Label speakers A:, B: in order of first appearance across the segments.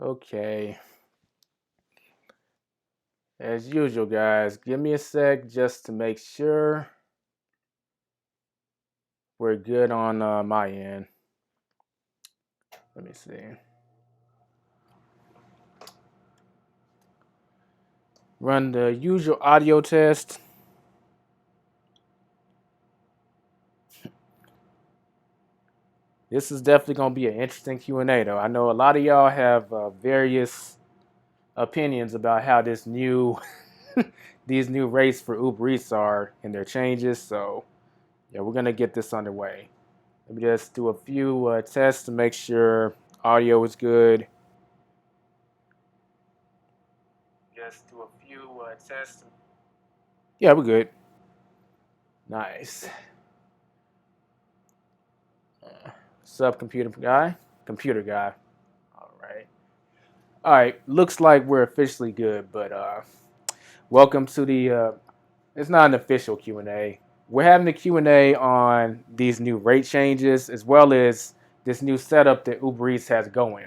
A: Okay. As usual, guys, give me a sec just to make sure we're good on my end. Let me see. Run the usual audio test. This is definitely going to be an interesting Q&A, though. I know a lot of y'all have various opinions about how this new these new rates for Ubereats are and their changes. So, yeah, we're going to get this underway. Let me just do a few tests to make sure audio is good. Just do a few tests. Yeah, we're good. Nice. Sub computer guy. Computer guy. All right. All right. Looks like we're officially good, but welcome to the. It's not an official Q&A. We're having a Q&A on these new rate changes as well as this new setup that Uber Eats has going.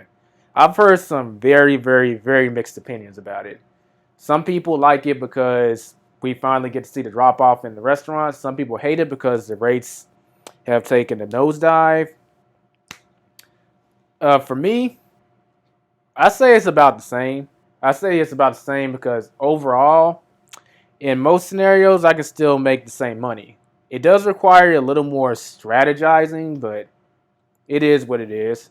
A: I've heard some very, very, very mixed opinions about it. Some people like it because we finally get to see the drop off in the restaurants. Some people hate it because the rates have taken a nosedive. For me, I say it's about the same. I say it's about the same because overall, in most scenarios, I can still make the same money. It does require a little more strategizing, but it is what it is.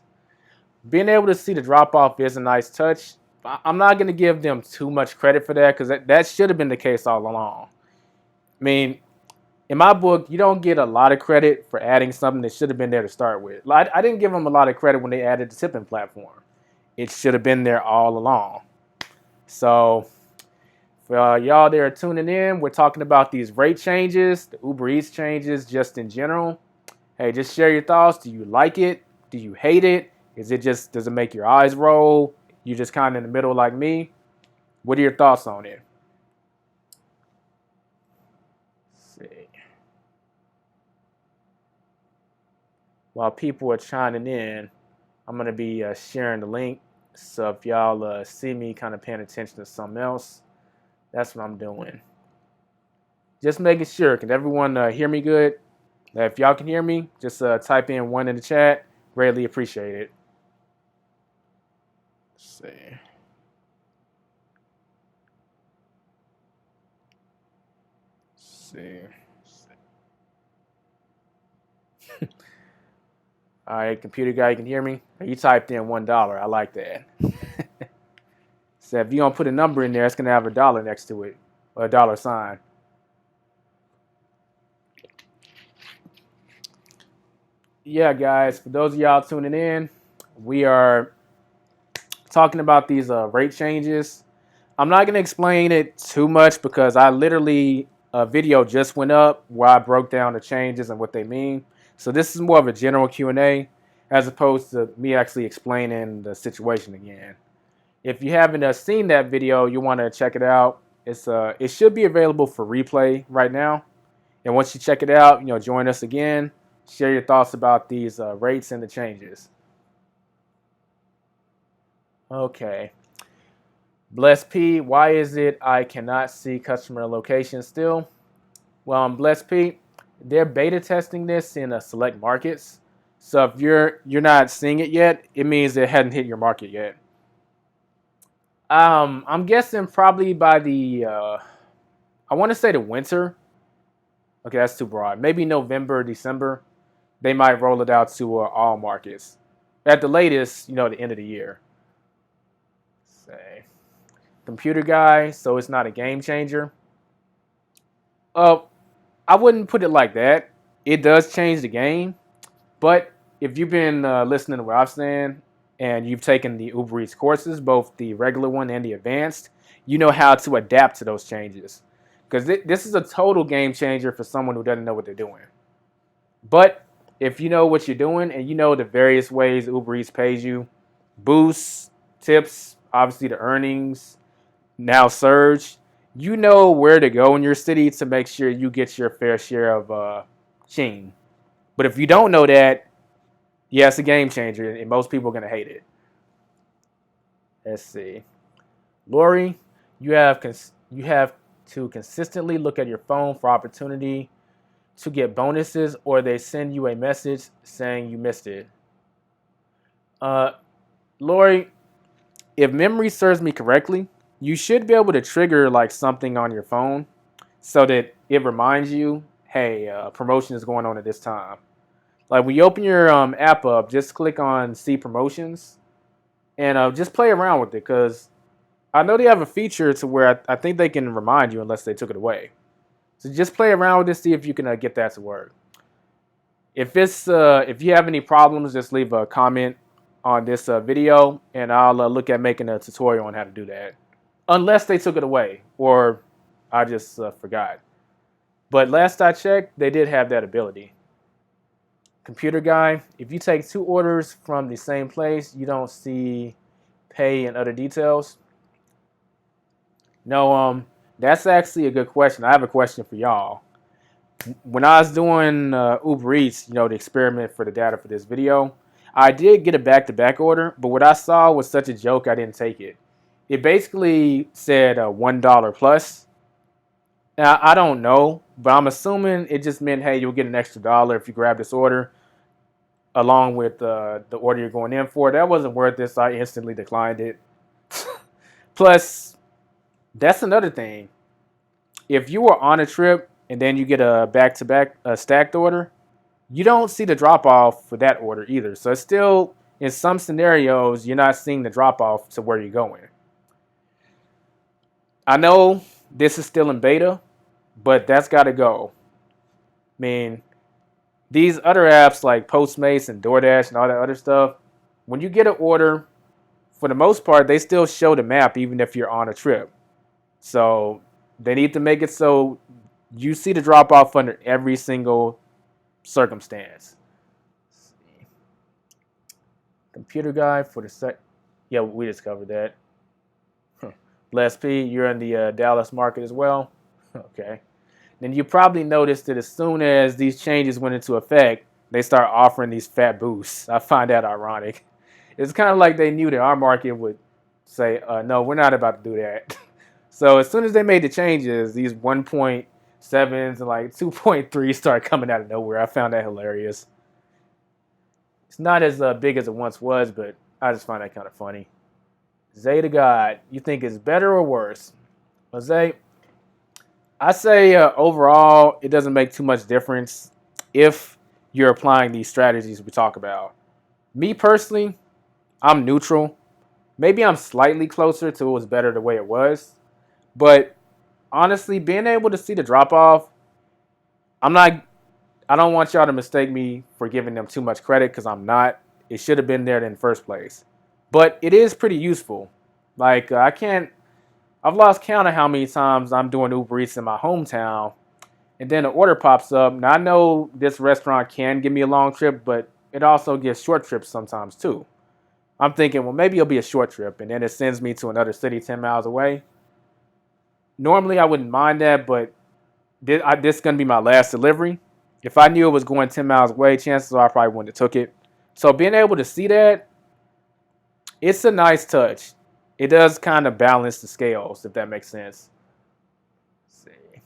A: Being able to see the drop off is a nice touch. I'm not going to give them too much credit for that because that should have been the case all along. I mean, in my book, you don't get a lot of credit for adding something that should have been there to start with. I didn't give them a lot of credit when they added the tipping platform. It should have been there all along. So, for y'all that are tuning in, we're talking about these rate changes, the Uber Eats changes, just in general. Hey, just share your thoughts. Do you like it? Do you hate it? Does it make your eyes roll? You just kind of in the middle like me? What are your thoughts on it? Let's see. While people are chiming in, I'm going to be sharing the link. So if y'all see me kind of paying attention to something else, that's what I'm doing. Just making sure. Can everyone hear me good? If y'all can hear me, just type in one in the chat. Greatly appreciate it. Let's see. Let's see. All right, computer guy, you can hear me? You typed in $1. I like that. So if you don't put a number in there, it's going to have a dollar next to it, or a dollar sign. Yeah, guys, for those of y'all tuning in, we are talking about these rate changes. I'm not going to explain it too much because a video just went up where I broke down the changes and what they mean. So this is more of a general Q&A as opposed to me actually explaining the situation again. If you haven't seen that video, you want to check it out. It should be available for replay right now. And once you check it out, join us again. Share your thoughts about these rates and the changes. Okay. Bless P, why is it I cannot see customer location still? Well, Bless P, they're beta testing this in select markets. So if you're not seeing it yet, it means it hadn't hit your market yet. I'm guessing probably by the I want to say the winter. Okay, that's too broad. Maybe November, December. They might roll it out to all markets. At the latest, the end of the year. Say, computer guy, so it's not a game changer. I wouldn't put it like that. It does change the game, but if you've been listening to what I'm saying and you've taken the Uber Eats courses, both the regular one and the advanced, you know how to adapt to those changes. Because this is a total game changer for someone who doesn't know what they're doing. But if you know what you're doing and you know the various ways Uber Eats pays you, boosts, tips, obviously the earnings, now surge, you know where to go in your city to make sure you get your fair share of sheen. But if you don't know that, yeah, it's a game changer, and most people are going to hate it. Let's see. Lori, you have to consistently look at your phone for opportunity to get bonuses, or they send you a message saying you missed it. Uh, Lori, if memory serves me correctly, you should be able to trigger like something on your phone so that it reminds you, hey, promotion is going on at this time. Like when you open your app up, just click on see promotions and just play around with it because I know they have a feature to where I think they can remind you unless they took it away. So just play around with it, see if you can get that to work. If you have any problems, just leave a comment on this video, and I'll look at making a tutorial on how to do that. Unless they took it away, or I just forgot. But last I checked, they did have that ability. Computer guy, if you take 2 orders from the same place, you don't see pay and other details. No, that's actually a good question. I have a question for y'all. When I was doing Uber Eats, the experiment for the data for this video, I did get a back-to-back order, but what I saw was such a joke, I didn't take it. It basically said $1 plus. Now, I don't know, but I'm assuming it just meant, hey, you'll get an extra dollar if you grab this order along with the order you're going in for. That wasn't worth it, so I instantly declined it. Plus, that's another thing. If you were on a trip and then you get a back-to-back stacked order, you don't see the drop-off for that order either. So it's still, in some scenarios, you're not seeing the drop-off to where you're going. I know this is still in beta, but that's got to go. I mean, these other apps like Postmates and DoorDash and all that other stuff, when you get an order, for the most part, they still show the map even if you're on a trip. So they need to make it so you see the drop off under every single circumstance. Computer guy for the sec. Yeah, we just covered that. Les P, you're in the Dallas market as well. Okay. Then you probably noticed that as soon as these changes went into effect, they start offering these fat boosts. I find that ironic. It's kind of like they knew that our market would say, no, we're not about to do that. So as soon as they made the changes, these 1.7s and like 2.3 start coming out of nowhere. I found that hilarious. It's not as big as it once was, but I just find that kind of funny. Zay the God, you think it's better or worse? Well, Zay, I say overall, it doesn't make too much difference if you're applying these strategies we talk about. Me personally, I'm neutral. Maybe I'm slightly closer to it was better the way it was. But honestly, being able to see the drop off, I don't want y'all to mistake me for giving them too much credit because I'm not. It should have been there in the first place. But it is pretty useful. Like, I've lost count of how many times I'm doing Uber Eats in my hometown, and then an order pops up. Now, I know this restaurant can give me a long trip, but it also gives short trips sometimes too. I'm thinking, well, maybe it'll be a short trip, and then it sends me to another city 10 miles away. Normally, I wouldn't mind that, but this is going to be my last delivery. If I knew it was going 10 miles away, chances are I probably wouldn't have took it. So being able to see that, it's a nice touch. It does kind of balance the scales, if that makes sense. Let's see.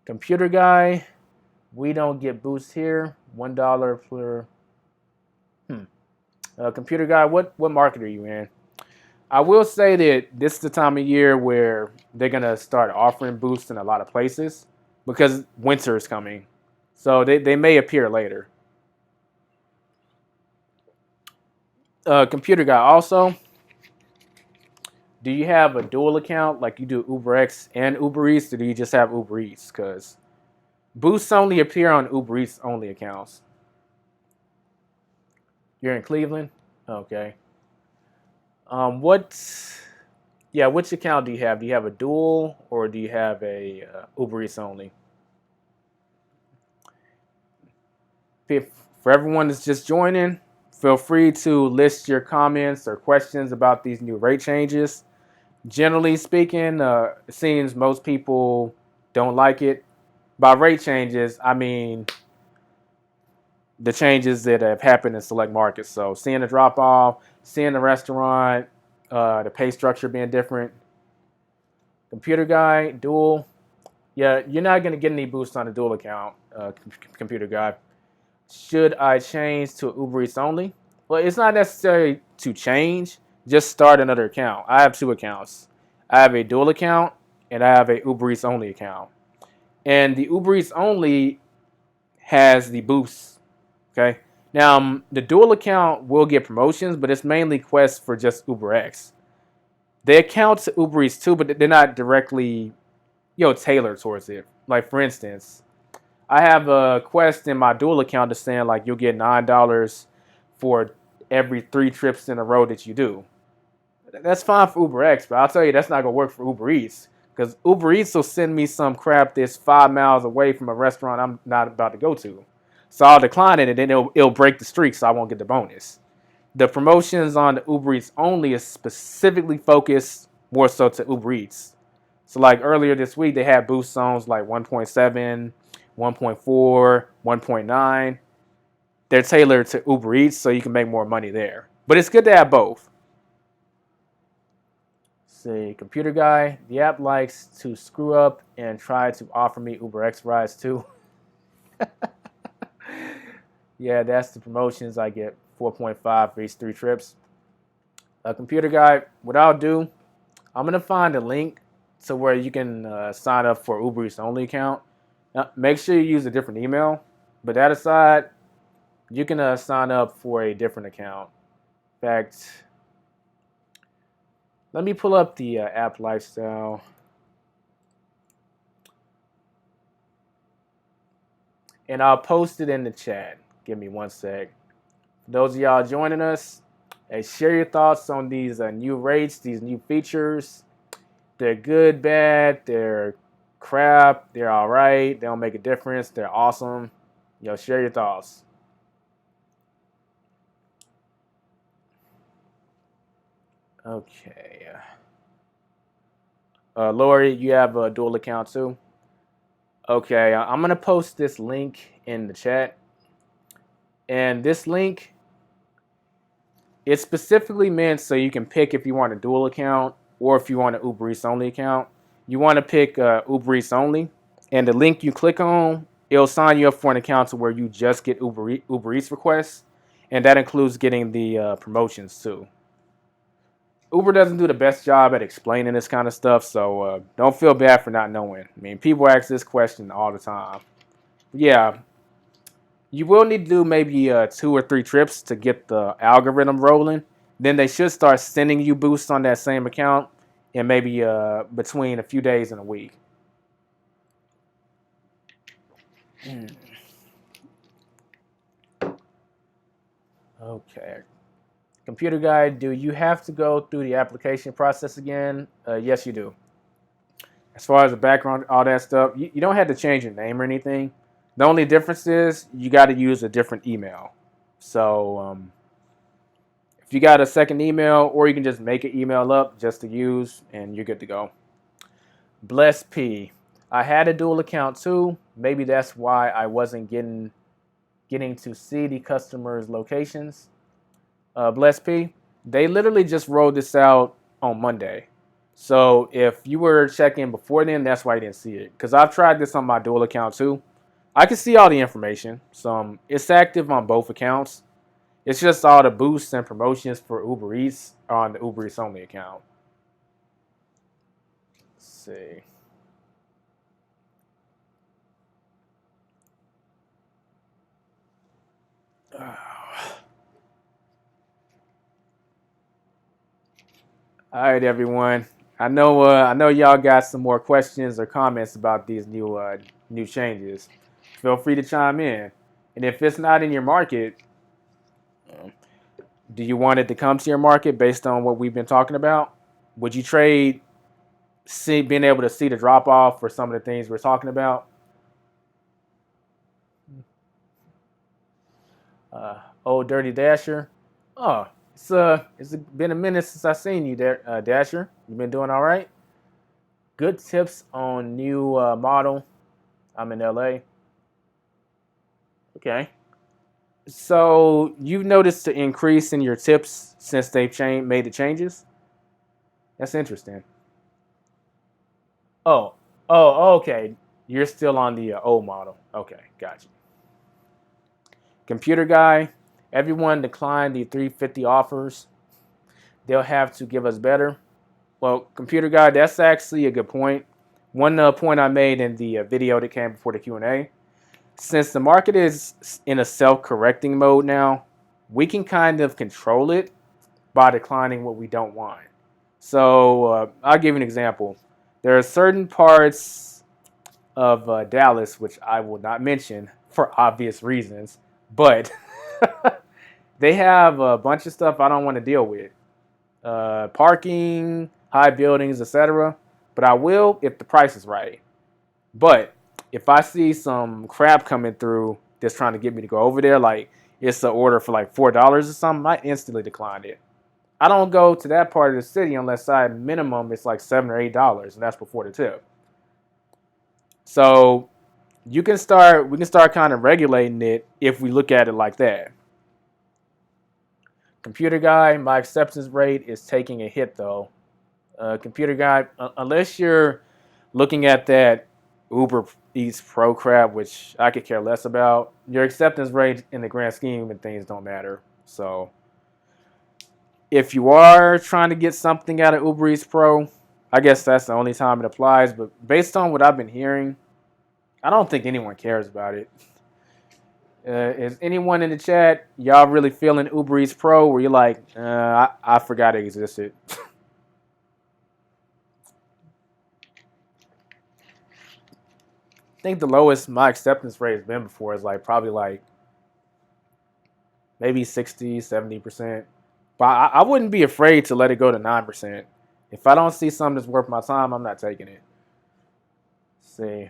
A: Computer guy, we don't get boosts here. $1 per. Computer guy, what market are you in? I will say that this is the time of year where they're going to start offering boosts in a lot of places because winter is coming. So they may appear later. Computer guy, also, do you have a dual account like you do UberX and Uber Eats, or do you just have Uber Eats? Because boosts only appear on Uber Eats only accounts. You're in Cleveland? Okay. Which account do you have? Do you have a dual or do you have a Uber Eats only? For everyone that's just joining, feel free to list your comments or questions about these new rate changes. Generally speaking, it seems most people don't like it. By rate changes, I mean the changes that have happened in select markets. So seeing the drop off, seeing the restaurant The pay structure being different. Computer guy, dual. Yeah, you're not going to get any boost on a dual account, computer guy. Should I change to Uber Eats only? Well, it's not necessary to change. Just start another account. I have two accounts. I have a dual account and I have a Uber Eats only account. And the Uber Eats only has the boosts. Okay. Now the dual account will get promotions, but it's mainly quests for just UberX. They account to Uber Eats too, but they're not directly, tailored towards it. Like for instance, I have a quest in my dual account that's saying like you'll get $9 for every 3 trips in a row that you do. That's fine for UberX, but I'll tell you that's not gonna work for Uber Eats because Uber Eats will send me some crap that's 5 miles away from a restaurant I'm not about to go to. So I'll decline it, and then it'll break the streak, so I won't get the bonus. The promotions on the Uber Eats only is specifically focused more so to Uber Eats. So like earlier this week, they had boost zones like 1.7, 1.4, 1.9. They're tailored to Uber Eats, so you can make more money there. But it's good to have both. See, computer guy, the app likes to screw up and try to offer me UberX rides too. Yeah, that's the promotions. I get 4.5 for each 3 trips. A computer guy, what I'll do, I'm gonna find a link to where you can sign up for Uber Eats only account. Now, make sure you use a different email. But that aside, you can sign up for a different account. In fact, let me pull up the app lifestyle. And I'll post it in the chat. Give me one sec. For those of y'all joining us, hey, share your thoughts on these new rates, these new features. They're good, bad, they're crap, they're all right, they don't make a difference, they're awesome. Share your thoughts. Okay. Lori, you have a dual account too? Okay, I'm going to post this link in the chat. And this link, it's specifically meant so you can pick if you want a dual account or if you want an Uber Eats only account. You want to pick Uber Eats only. And the link you click on, it'll sign you up for an account to where you just get Uber Eats requests. And that includes getting the promotions too. Uber doesn't do the best job at explaining this kind of stuff, so don't feel bad for not knowing. I mean, people ask this question all the time. Yeah, you will need to do maybe 2 or 3 trips to get the algorithm rolling. Then they should start sending you boosts on that same account in maybe between a few days and a week. Okay. Computer guy, do you have to go through the application process again? Yes, you do. As far as the background, all that stuff, you don't have to change your name or anything. The only difference is you got to use a different email. So if you got a second email, or you can just make an email up just to use, and you're good to go. Bless P. I had a dual account too. Maybe that's why I wasn't getting to see the customers' locations. Bless P. They literally just rolled this out on Monday. So if you were checking before then, that's why you didn't see it. Because I've tried this on my dual account too. I can see all the information. So it's active on both accounts. It's just all the boosts and promotions for Uber Eats are on the Uber Eats only account. Let's see. All right, everyone. I know y'all got some more questions or comments about these new changes. Feel free to chime in. And if it's not in your market, do you want it to come to your market based on what we've been talking about? Would you trade being able to see the drop off for some of the things we're talking about? Old Dirty Dasher. Oh, it's been a minute since I've seen you there, Dasher. You been doing all right? Good tips on new model. I'm in LA. Okay. So you've noticed the increase in your tips since they've made the changes? That's interesting. Oh, oh, okay. You're still on the old model. Okay, gotcha. Computer guy, everyone declined the 350 offers. They'll have to give us better. Well, computer guy, that's actually a good point. One point I made in the video that came before the Q&A. Since the market is in a self-correcting mode now, we can kind of control it by declining what we don't want. So I'll give you an example. There are certain parts of Dallas, which I will not mention for obvious reasons, but they have a bunch of stuff I don't want to deal with. Parking, high buildings, etc. But I will if the price is right. But if I see some crap coming through that's trying to get me to go over there, like it's an order for like $4 or something, I instantly decline it. I don't go to that part of the city unless I minimum it's like $7 or $8, and that's before the tip. So we can start kind of regulating it if we look at it like that. Computer guy, my acceptance rate is taking a hit though. Computer guy, unless you're looking at that Uber Eats Pro crap, which I could care less about, your acceptance rate in the grand scheme of things don't matter. So if you are trying to get something out of Uber Eats Pro, I guess that's the only time it applies. But based on what I've been hearing, I don't think anyone cares about it. Is anyone in the chat, y'all really feeling Uber Eats Pro where you're like, I forgot it existed? I think the lowest my acceptance rate has been before is like probably like maybe 60, 70%. But I wouldn't be afraid to let it go to 9%. If I don't see something that's worth my time, I'm not taking it. Let's see.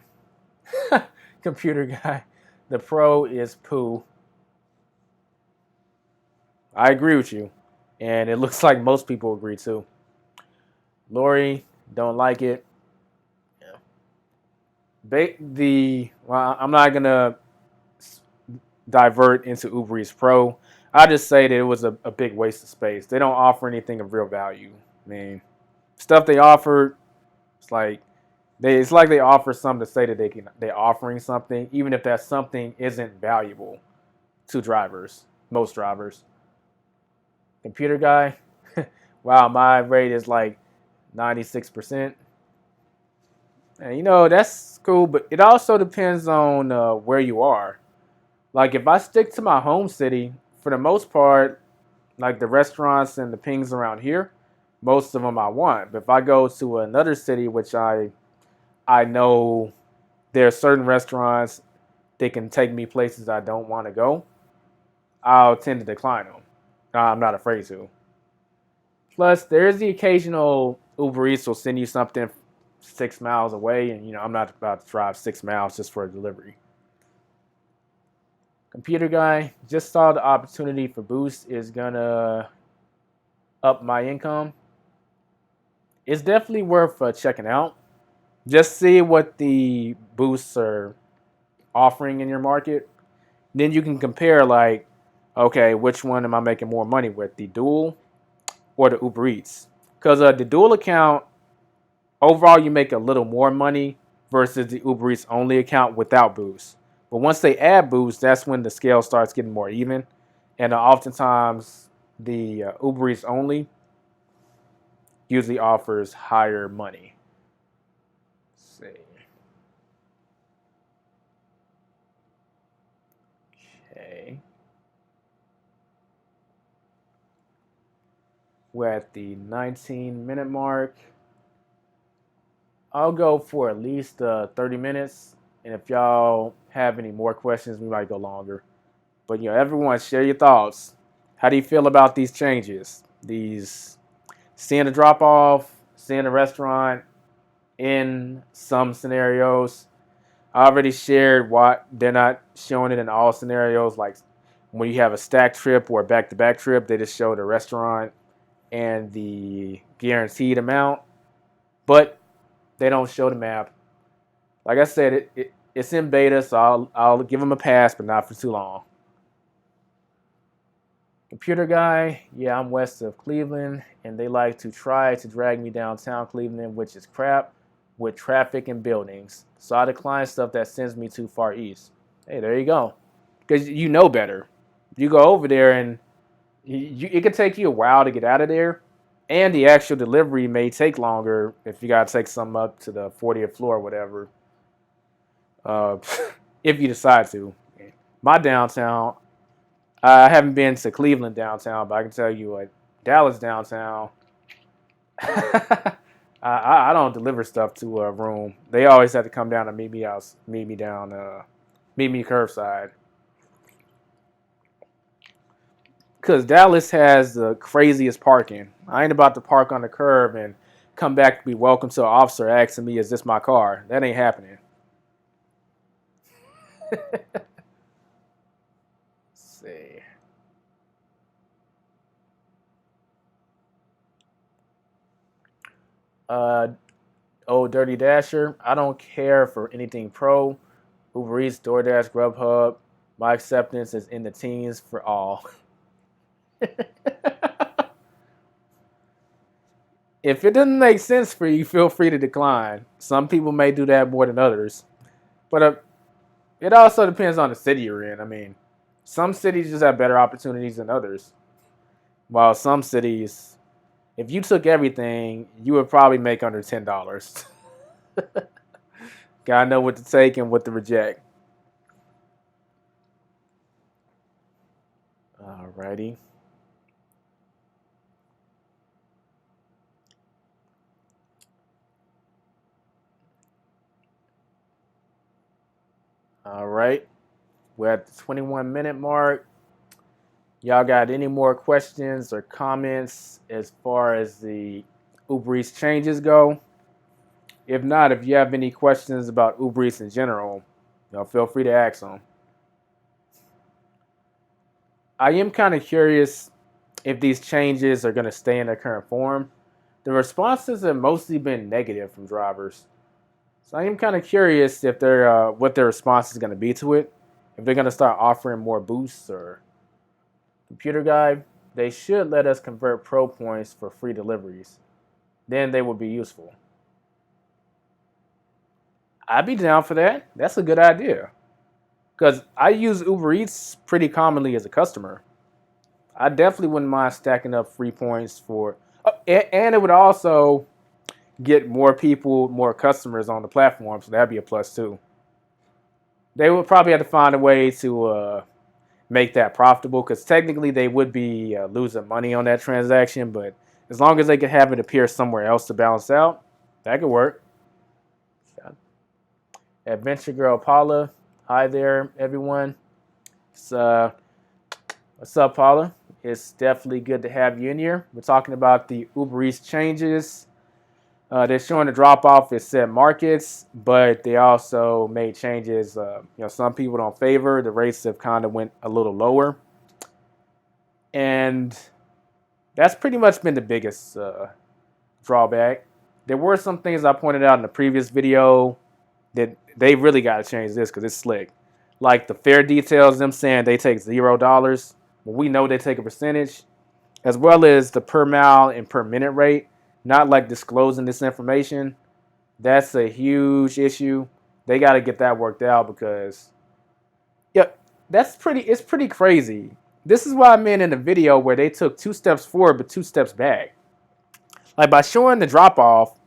A: Computer guy. The Pro is poo. I agree with you. And it looks like most people agree too. Lori, don't like it. Well, I'm not gonna divert into Uber Eats Pro. I just say that it was a big waste of space. They don't offer anything of real value. I mean, stuff they offered, it's like they offer something to say that they're offering something, even if that something isn't valuable to drivers, most drivers. Computer guy, wow, my rate is like 96%. And that's cool, but it also depends on where you are. Like if I stick to my home city, for the most part, like the restaurants and the pings around here, most of them I want. But if I go to another city, which I know there are certain restaurants that can take me places I don't want to go, I'll tend to decline them. I'm not afraid to. Plus, there's the occasional Uber Eats will send you something 6 miles away, and I'm not about to drive 6 miles just for a delivery. Computer guy, just saw the opportunity for Boost is gonna up my income. It's definitely worth checking out. Just see what the boosts are offering in your market. Then you can compare, like, okay, which one am I making more money with, the dual or the Uber Eats? Because the dual account, overall, you make a little more money versus the Uber Eats only account without boost. But once they add boost, that's when the scale starts getting more even. And oftentimes, the Uber Eats only usually offers higher money. Let's see. Okay. We're at the 19-minute mark. I'll go for at least 30 minutes. And if y'all have any more questions, we might go longer. But everyone, share your thoughts. How do you feel about these changes? These seeing a drop off, seeing a restaurant in some scenarios. I already shared why they're not showing it in all scenarios. Like when you have a stack trip or a back-to-back trip, they just show the restaurant and the guaranteed amount, but they don't show the map. Like I said, it's in beta, so I'll give them a pass, but not for too long. Computer guy, yeah, I'm west of Cleveland, and they like to try to drag me downtown Cleveland, which is crap, with traffic and buildings. So I decline stuff that sends me too far east. Hey, there you go. Because you know better. You go over there, and it could take you a while to get out of there, and the actual delivery may take longer if you gotta take something up to the 40th floor or whatever. Uh, if you decide to. My downtown, I haven't been to Cleveland downtown, but I can tell you, like Dallas downtown, I don't deliver stuff to a room. They always have to come down and meet me out, meet me down, meet me curbside. Cause Dallas has the craziest parking. I ain't about to park on the curb and come back to be welcome to an officer asking me, "Is this my car?" That ain't happening. Let's see. Uh, oh, Dirty Dasher. I don't care for anything pro. Uber Eats, DoorDash, Grubhub. My acceptance is in the teens for all. If it doesn't make sense for you, feel free to decline. Some people may do that more than others. But it also depends on the city you're in. I mean, some cities just have better opportunities than others. While some cities, if you took everything, you would probably make under $10. Gotta know what to take and what to reject. Alrighty. All right. We're at the 21-minute mark. Y'all got any more questions or comments as far as the Uber Eats changes go? If not, if you have any questions about Uber Eats in general, feel free to ask them. I am kind of curious if these changes are going to stay in their current form. The responses have mostly been negative from drivers. So I am kind of curious if they're what their response is going to be to it. If they're going to start offering more boosts or computer guide, they should let us convert pro points for free deliveries. Then they would be useful. I'd be down for that. That's a good idea. Because I use Uber Eats pretty commonly as a customer. I definitely wouldn't mind stacking up free points for. Oh, and it would also get more people, more customers on the platform, so that'd be a plus too. They would probably have to find a way to make that profitable because technically they would be losing money on that transaction, but as long as they could have it appear somewhere else to balance out, that could work. Adventure Girl Paula, hi there, everyone. So, what's up, Paula? It's definitely good to have you in here. We're talking about the Uber Eats changes. They're showing the drop off at set markets, but they also made changes. Some people don't favor. The rates have kind of went a little lower, and that's pretty much been the biggest drawback. There were some things I pointed out in the previous video that they really got to change this because it's slick. Like the fare details, them saying they take $0. Well, we know they take a percentage, as well as the per mile and per minute rate. Not like disclosing this information. That's a huge issue. They got to get that worked out because, yeah, it's pretty crazy. This is why I meant in the video where they took 2 steps forward but 2 steps back. Like by showing the drop off,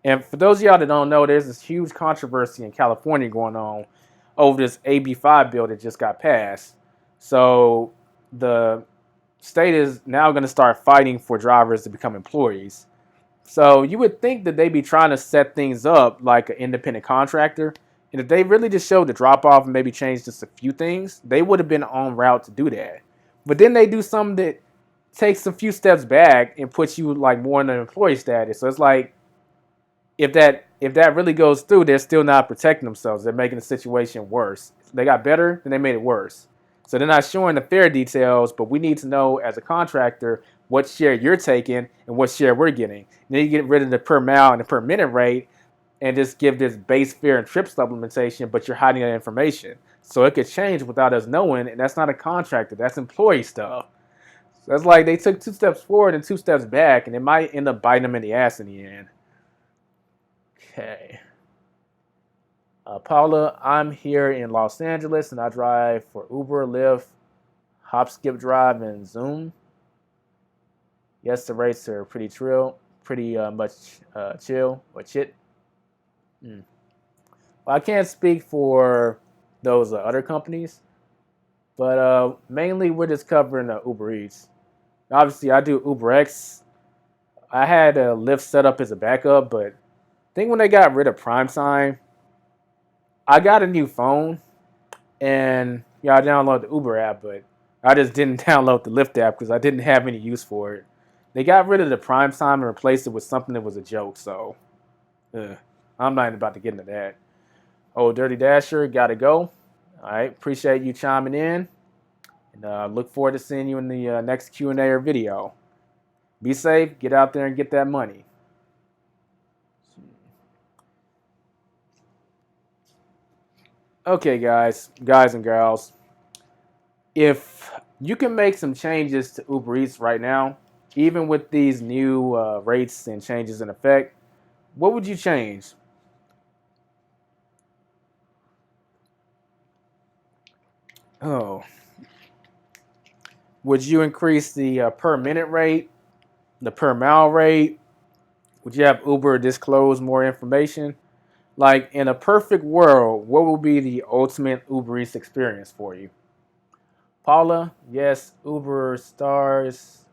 A: and for those of y'all that don't know, there's this huge controversy in California going on over this AB5 bill that just got passed. So the state is now going to start fighting for drivers to become employees. So you would think that they'd be trying to set things up like an independent contractor. And if they really just showed the drop off and maybe changed just a few things, they would have been on route to do that. But then they do something that takes a few steps back and puts you like more in an employee status. So it's like if that really goes through, they're still not protecting themselves. They're making the situation worse. They got better, then they made it worse. So they're not showing the fair details, but we need to know as a contractor what share you're taking and what share we're getting. And then you get rid of the per mile and the per minute rate and just give this base fare and trip supplementation, but you're hiding that information. So it could change without us knowing, and that's not a contractor, that's employee stuff. So that's like they took 2 steps forward and 2 steps back, and it might end up biting them in the ass in the end. Okay. Paula, I'm here in Los Angeles, and I drive for Uber, Lyft, Hop, Skip, Drive, and Zoom. Yes, the rates are pretty much chill or chit. Mm. Well, I can't speak for those other companies, but mainly we're just covering Uber Eats. Obviously, I do UberX. I had a Lyft set up as a backup, but I think when they got rid of Prime Time, I got a new phone and I downloaded the Uber app, but I just didn't download the Lyft app because I didn't have any use for it. They got rid of the Prime Time and replaced it with something that was a joke, so I'm not even about to get into that. Oh, Dirty Dasher, gotta go. All right, appreciate you chiming in, and look forward to seeing you in the next Q&A or video. Be safe, get out there and get that money. Okay, guys and girls, if you can make some changes to Uber Eats right now, even with these new rates and changes in effect, what would you change? Oh, would you increase the per minute rate, the per mile rate? Would you have Uber disclose more information? Like in a perfect world, what will be the ultimate Uber Eats experience for you? Paula, yes, Uber stars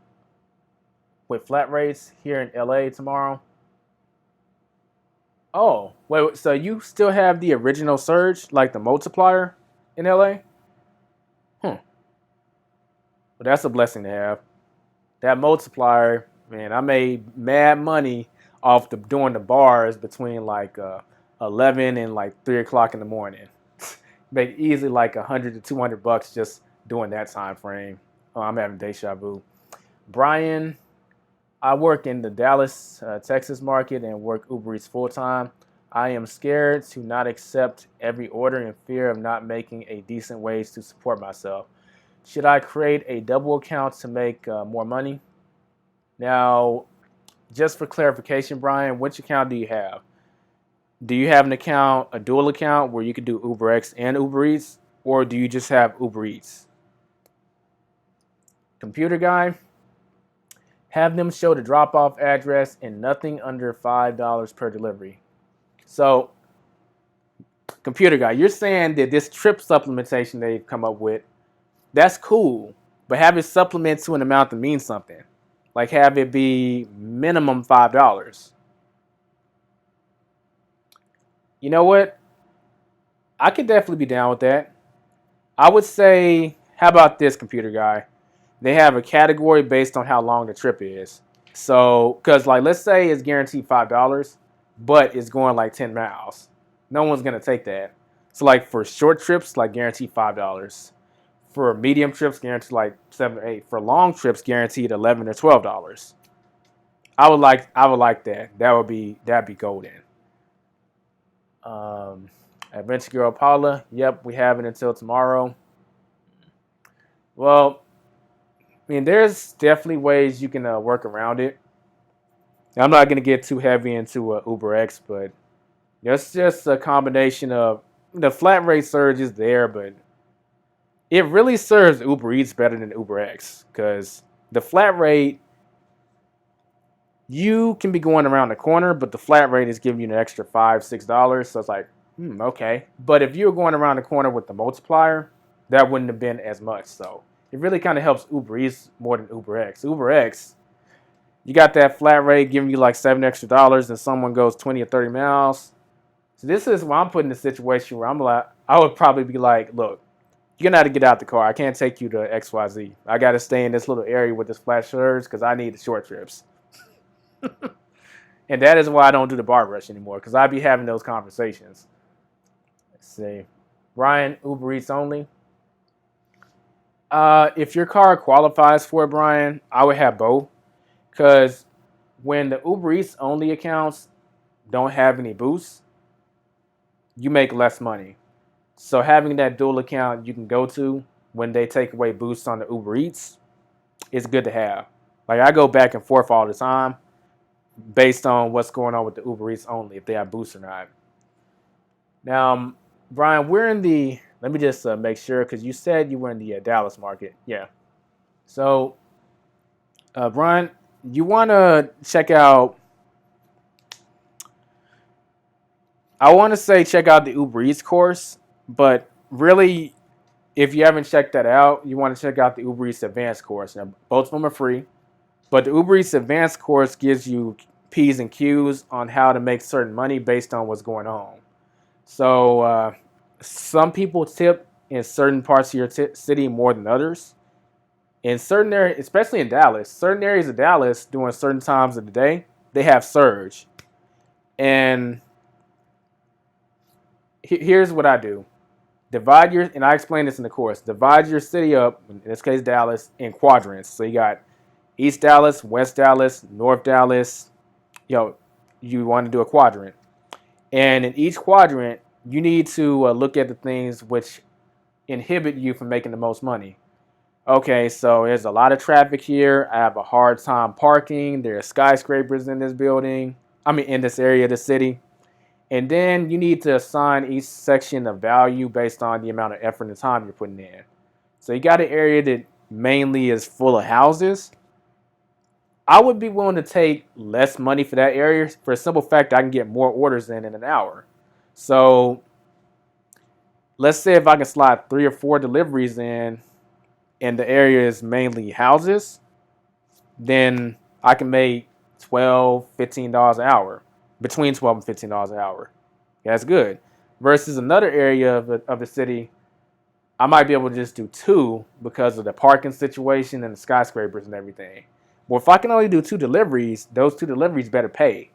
A: with flat rates here in LA tomorrow. Oh, wait, so you still have the original surge, like the multiplier in LA? Hmm. Well, that's a blessing to have. That multiplier, man, I made mad money off doing the bars between like 11 and like 3 o'clock in the morning. Make easily like 100 to 200 bucks just doing that time frame. Oh, I'm having deja vu. Brian, I work in the Dallas, Texas market and work Uber Eats full time. I am scared to not accept every order in fear of not making a decent wage to support myself. Should I create a double account to make more money? Now, just for clarification, Brian, which account do you have? Do you have an account, a dual account where you could do UberX and Uber Eats, or do you just have Uber Eats? Computer guy, have them show the drop-off address and nothing under $5 per delivery. So, computer guy, you're saying that this trip supplementation they've come up with, that's cool, but have it supplement to an amount that means something. Like have it be minimum $5. You know what? I could definitely be down with that. I would say, how about this, computer guy? They have a category based on how long the trip is. So, because like let's say it's guaranteed $5, but it's going like 10 miles. No one's gonna take that. So like for short trips, like guaranteed $5. For medium trips, guaranteed like 7 or 8. For long trips, guaranteed $11 or $12. I would like that. That'd be golden. Um, Adventure Girl Paula, yep, we have it until tomorrow. Well, I mean, there's definitely ways you can work around it. I'm not going to get too heavy into UberX, but it's just a combination of the flat rate surge is there, but it really serves Uber Eats better than UberX because the flat rate, you can be going around the corner, but the flat rate is giving you an extra $5, $6. So it's like, okay. But if you were going around the corner with the multiplier, that wouldn't have been as much. So it really kind of helps Uber Eats more than UberX. UberX, you got that flat rate giving you like $7 extra, and someone goes 20 or 30 miles. So this is where I'm put in a situation where I'm like, I would probably be like, look, you're gonna have to get out the car. I can't take you to XYZ. I got to stay in this little area with this flat surge because I need the short trips. And that is why I don't do the bar rush anymore because I'd be having those conversations. Let's see. Brian, Uber Eats only. If your car qualifies for it, Brian, I would have both. Because when the Uber Eats only accounts don't have any boosts, you make less money. So having that dual account you can go to when they take away boosts on the Uber Eats, it's good to have. Like I go back and forth all the time based on what's going on with the Uber Eats only, if they have boosts or not. Now, Brian, we're in the. Let me just make sure because you said you were in the Dallas market. Yeah. So, Brian, you want to check out. I want to say check out the Uber Eats course, but really, if you haven't checked that out, you want to check out the Uber Eats Advanced course. Now, both of them are free, but the Uber Eats Advanced course gives you P's and Q's on how to make certain money based on what's going on. So some people tip in certain parts of your city more than others. In certain areas, especially in Dallas, certain areas of Dallas during certain times of the day, they have surge. And here's what I do. And I explain this in the course, divide your city up, in this case Dallas, in quadrants. So you got East Dallas, West Dallas, North Dallas. You want to do a quadrant. And in each quadrant, you need to look at the things which inhibit you from making the most money. Okay, so there's a lot of traffic here. I have a hard time parking. There are skyscrapers in this building. In this area of the city. And then you need to assign each section a value based on the amount of effort and time you're putting in. So you got an area that mainly is full of houses. I would be willing to take less money for that area for a simple fact I can get more orders in an hour. So let's say if I can slide 3 or 4 deliveries in and the area is mainly houses, then I can make $12, $15 an hour, between $12 and $15 an hour. That's good. Versus another area of the city, I might be able to just do 2 because of the parking situation and the skyscrapers and everything. Well, if I can only do 2 deliveries, those 2 deliveries better pay.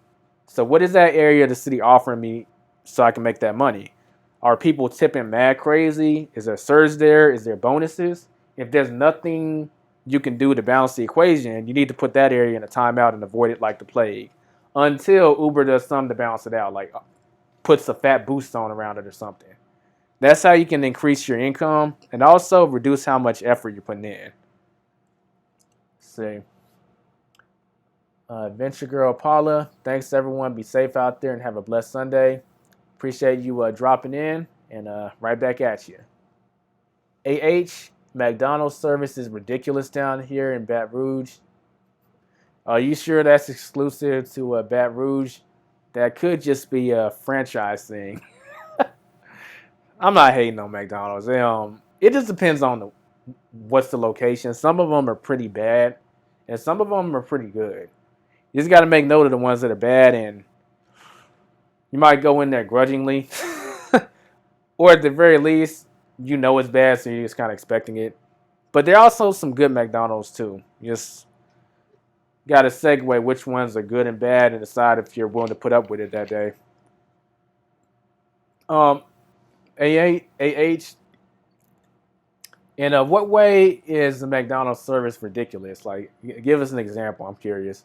A: So what is that area of the city offering me so I can make that money? Are people tipping mad crazy? Is there surge there? Is there bonuses? If there's nothing you can do to balance the equation, you need to put that area in a timeout and avoid it like the plague until Uber does something to balance it out, like puts a fat boost on around it or something. That's how you can increase your income and also reduce how much effort you're putting in. Let's see. Venture Girl Paula, thanks everyone. Be safe out there and have a blessed Sunday. Appreciate you dropping in and right back at you. McDonald's service is ridiculous down here in Baton Rouge. Are you sure that's exclusive to Baton Rouge? That could just be a franchise thing. I'm not hating on McDonald's. It just depends on what's the location. Some of them are pretty bad, and some of them are pretty good. You just got to make note of the ones that are bad, and you might go in there grudgingly. Or at the very least, you know it's bad, so you're just kind of expecting it. But there are also some good McDonald's, too. You just got to segue which ones are good and bad and decide if you're willing to put up with it that day. In what way is the McDonald's service ridiculous? Like, give us an example. I'm curious.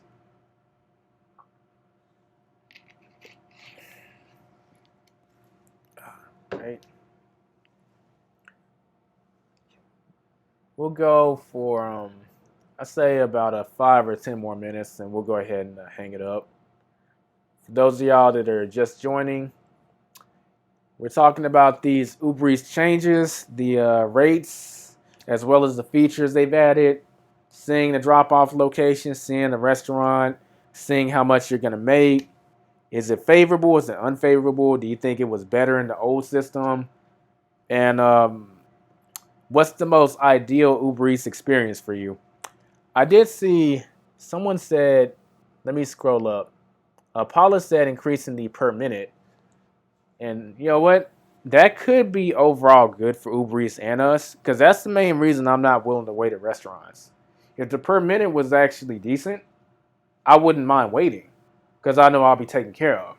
A: Right. We'll go for I say about 5 or 10 more minutes, and we'll go ahead and hang it up. For those of y'all that are just joining, we're talking about these Uber Eats changes, the rates, as well as the features they've added, seeing the drop-off location, seeing the restaurant, seeing how much you're going to make. Is it favorable? Is it unfavorable? Do you think it was better in the old system? And what's the most ideal Uber Eats experience for you? I did see someone said, let me scroll up. Paula said increasing the per minute. And you know what? That could be overall good for Uber Eats and us, because that's the main reason I'm not willing to wait at restaurants. If the per minute was actually decent, I wouldn't mind waiting, because I know I'll be taken care of.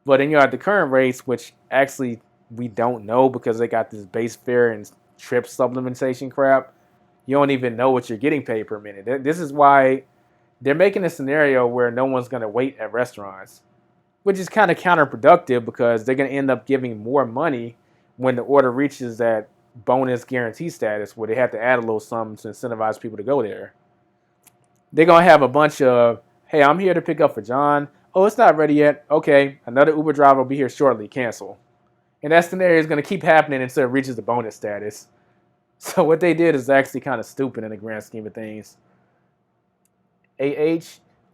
A: But then at the current rates, which actually we don't know because they got this base fare and trip supplementation crap, you don't even know what you're getting paid per minute. This is why they're making a scenario where no one's going to wait at restaurants, which is kind of counterproductive because they're going to end up giving more money when the order reaches that bonus guarantee status where they have to add a little something to incentivize people to go there. they're gonna have a bunch of, hey, I'm here to pick up for John. Oh, it's not ready yet. Okay, another Uber driver will be here shortly. Cancel. And that scenario is gonna keep happening until it reaches the bonus status. So what they did is actually kind of stupid in the grand scheme of things.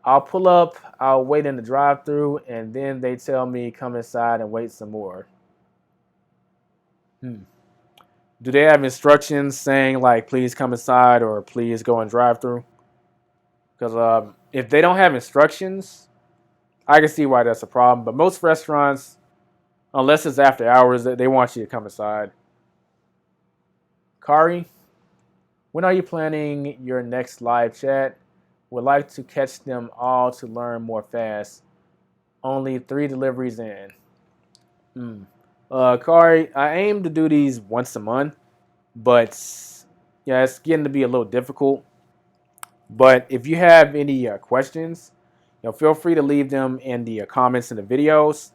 A: I'll pull up, I'll wait in the drive-thru, and then they tell me come inside and wait some more. Do they have instructions saying like please come inside or please go and drive-thru? Because if they don't have instructions, I can see why that's a problem. But most restaurants, unless it's after hours, they want you to come inside. Kari, when are you planning your next live chat? Would like to catch them all to learn more fast. Only 3 deliveries in. Kari, I aim to do these once a month, but yeah, it's getting to be a little difficult. But if you have any questions, feel free to leave them in the comments in the videos.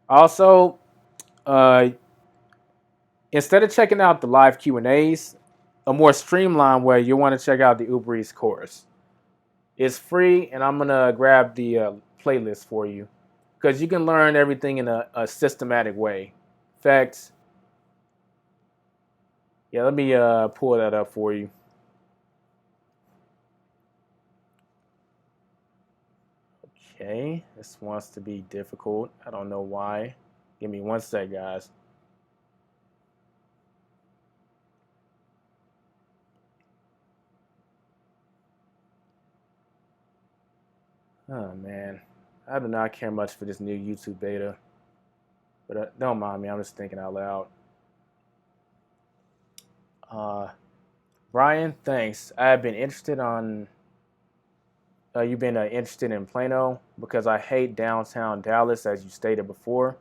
A: Also, instead of checking out the live Q&As, a more streamlined way, you want to check out the Ubereats course. It's free, and I'm going to grab the playlist for you because you can learn everything in a systematic way. In fact, yeah, let me pull that up for you. Okay, this wants to be difficult. I don't know why. Give me one sec, guys. Oh, man. I do not care much for this new YouTube beta. But don't mind me, I'm just thinking out loud. Brian, thanks. I've been interested on... you've been interested in Plano because I hate downtown Dallas, as you stated before.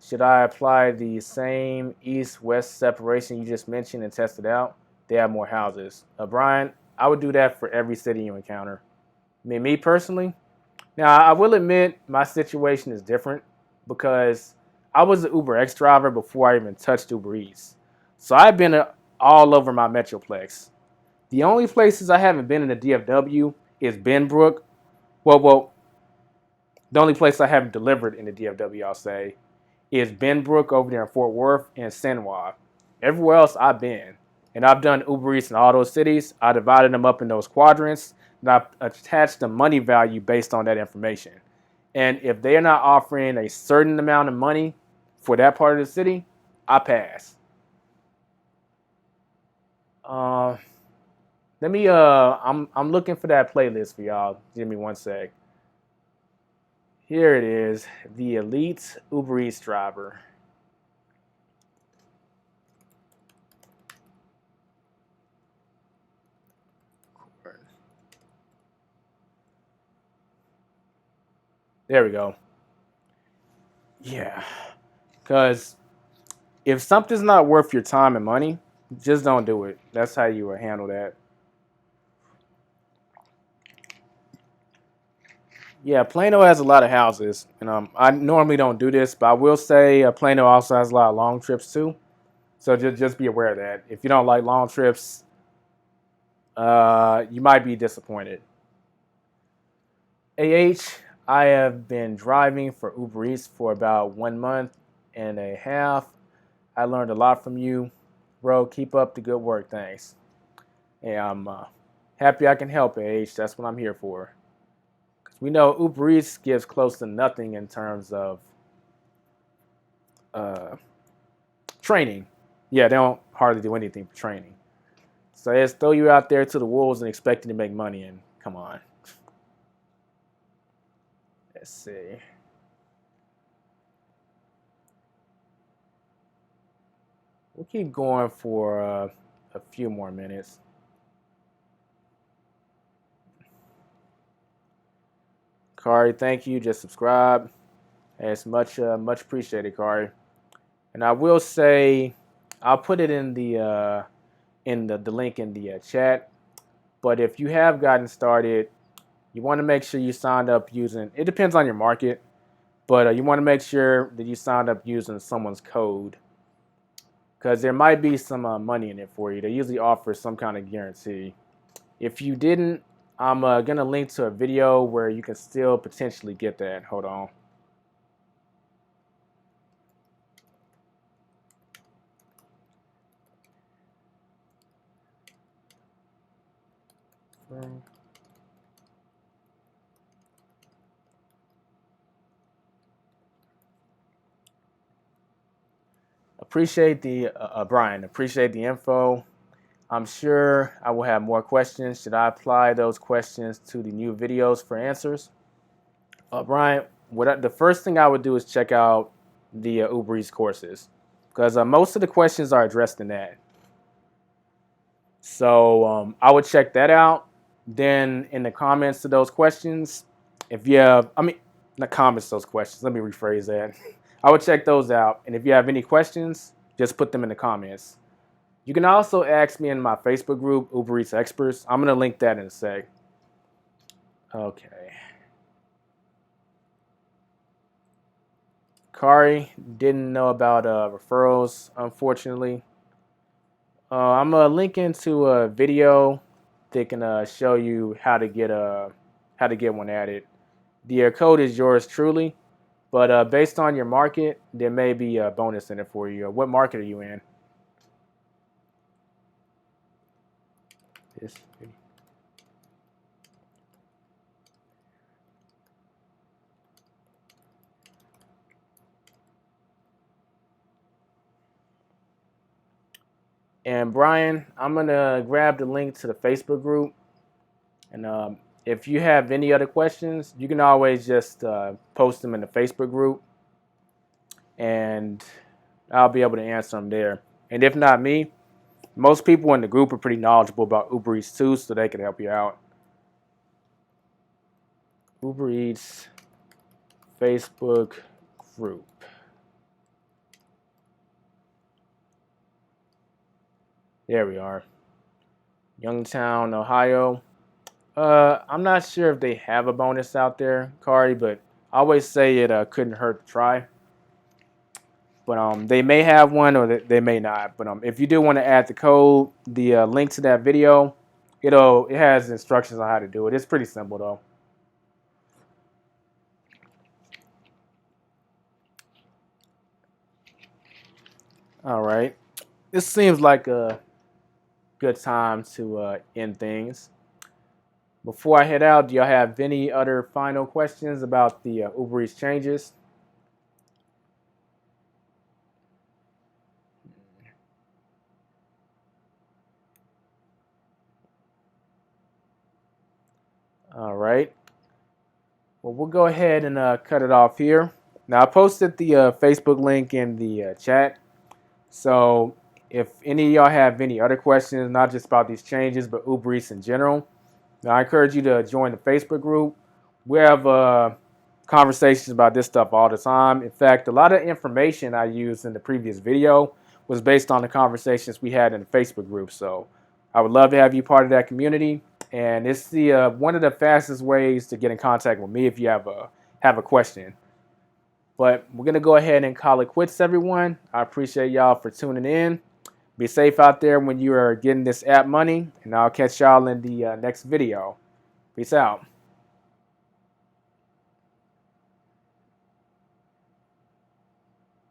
A: Should I apply the same east-west separation you just mentioned and test it out? They have more houses. Brian, I would do that for every city you encounter. I mean, me personally, now I will admit my situation is different because I was an UberX driver before I even touched Uber Eats. So I've been all over my Metroplex. The only places I haven't been in the DFW is Benbrook. Well, the only place I haven't delivered in the DFW, I'll say, is Benbrook over there in Fort Worth and San Juan. Everywhere else I've been. And I've done Uber Eats in all those cities. I divided them up in those quadrants, and I've attached the money value based on that information. And if they're not offering a certain amount of money for that part of the city, I pass. Let me I'm looking for that playlist for y'all. Give me one sec. Here it is, the Elite Uber Eats driver. There we go. Yeah, because if something's not worth your time and money, just don't do it. That's how you would handle that. Yeah, Plano has a lot of houses, and I normally don't do this, but I will say Plano also has a lot of long trips too. So just be aware of that. If you don't like long trips, you might be disappointed. I have been driving for Uber Eats for about 1 month and a half. I learned a lot from you, bro. Keep up the good work. Thanks. And I'm happy I can help, That's what I'm here for. We know Uber Eats gives close to nothing in terms of training. Yeah, they don't hardly do anything for training. So they just throw you out there to the wolves and expect you to make money, and come on. Let's see. We'll keep going for a few more minutes. Kari, thank you. Just subscribe. It's much appreciated, Kari. And I will say, I'll put it in the link in the chat. But if you have gotten started, you want to make sure you signed up using. It depends on your market, but you want to make sure that you signed up using someone's code, because there might be some money in it for you. They usually offer some kind of guarantee. If you didn't, I'm gonna link to a video where you can still potentially get that. Hold on. Appreciate the Brian. Appreciate the info. I'm sure I will have more questions. Should I apply those questions to the new videos for answers? Brian, the first thing I would do is check out the Ubereats courses because most of the questions are addressed in that. So I would check that out. Then in the comments to those questions, if you have, the comments to those questions, let me rephrase that. I would check those out. And if you have any questions, just put them in the comments. You can also ask me in my Facebook group, Ubereats Experts. I'm going to link that in a sec. Okay. Kari didn't know about referrals, unfortunately. I'm gonna link into a video that can show you how to get one added. The code is yours truly, but based on your market, there may be a bonus in it for you. What market are you in? This video. And Brian, I'm gonna grab the link to the Facebook group, and if you have any other questions, you can always just post them in the Facebook group, and I'll be able to answer them there. And if not me, most people in the group are pretty knowledgeable about Ubereats too, so they can help you out. Ubereats Facebook group. There we are. Youngstown, Ohio. I'm not sure if they have a bonus out there, Kari, but I always say it couldn't hurt to try. But they may have one or they may not. But if you do want to add the code, the link to that video, it has instructions on how to do it. It's pretty simple though. All right. This seems like a good time to end things. Before I head out, do y'all have any other final questions about the Ubereats changes? All right. Well, we'll go ahead and cut it off here. Now, I posted the Facebook link in the chat. So if any of y'all have any other questions, not just about these changes, but Ubereats in general, I encourage you to join the Facebook group. We have conversations about this stuff all the time. In fact, a lot of information I used in the previous video was based on the conversations we had in the Facebook group. So I would love to have you part of that community. And it's the one of the fastest ways to get in contact with me if you have a question. But we're going to go ahead and call it quits, everyone. I appreciate y'all for tuning in. Be safe out there when you are getting this app money. And I'll catch y'all in the next video. Peace out.